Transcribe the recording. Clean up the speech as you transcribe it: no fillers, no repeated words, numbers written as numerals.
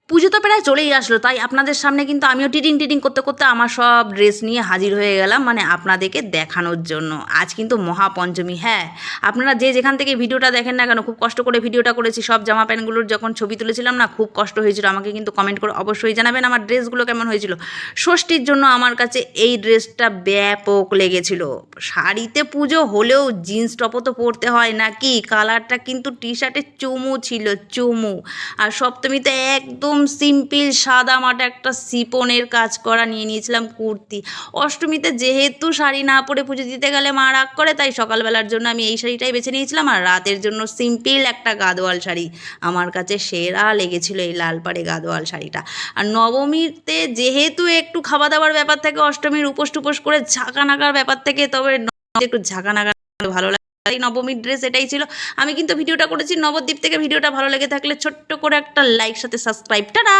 পুজো তো প্রায় চলেই আসলো, তাই আপনাদের সামনে কিন্তু আমিও টিডিং টিডিং করতে করতে আমার সব ড্রেস নিয়ে হাজির হয়ে গেলাম, মানে আপনাদেরকে দেখানোর জন্য। আজ কিন্তু মহাপঞ্চমী। হ্যাঁ, আপনারা যে যেখান থেকে ভিডিওটা দেখেন না কেন, খুব কষ্ট করে ভিডিওটা করেছি। সব জামা প্যান্টগুলোর যখন ছবি তুলেছিলাম না, খুব কষ্ট হয়েছিল। আমাকে কিন্তু কমেন্ট করে অবশ্যই জানাবেন আমার ড্রেসগুলো কেমন হয়েছিল। ষষ্ঠীর জন্য আমার কাছে এই ড্রেসটা ব্যাপক লেগেছিল। শাড়িতে পুজো হলেও জিন্স টপও তো পরতে হয় নাকি। কালারটা কিন্তু টি শার্টের চুমু ছিল, চুমু। আর সপ্তমীতে একদম সিম্পল সাদা মাটা একটা শিপনের কাজ করা নিয়ে নিয়েছিলাম কুর্তি। অষ্টমীতে যেহেতু শাড়ি না পরে পুজো দিতে গেলে মা রাগ করে, তাই সকালবেলার জন্য আমি এই শাড়িটাই বেছে নিয়েছিলাম। আর রাতের জন্য সিম্পল একটা গাদোয়াল শাড়ি। আমার কাছে সেরা লেগেছিল এই লাল পাড়ে গাদোয়াল শাড়িটা। আর নবমীতে যেহেতু একটু খাওয়া দাওয়ার ব্যাপার থেকে, অষ্টমীর উপোস টুপোস করে ঝাঁকানাকার ব্যাপার থেকে, তবে একটু ঝাঁকানাকা ভালো লাগে। এই নবমীর ড্রেস এটাই ছিল। আমি কিন্তু ভিডিওটা করেছি নবদ্বীপ থেকে। ভিডিওটা ভালো লেগে থাকলে ছোট্ট করে একটা লাইক, সাথে সাবস্ক্রাইব। টাটা।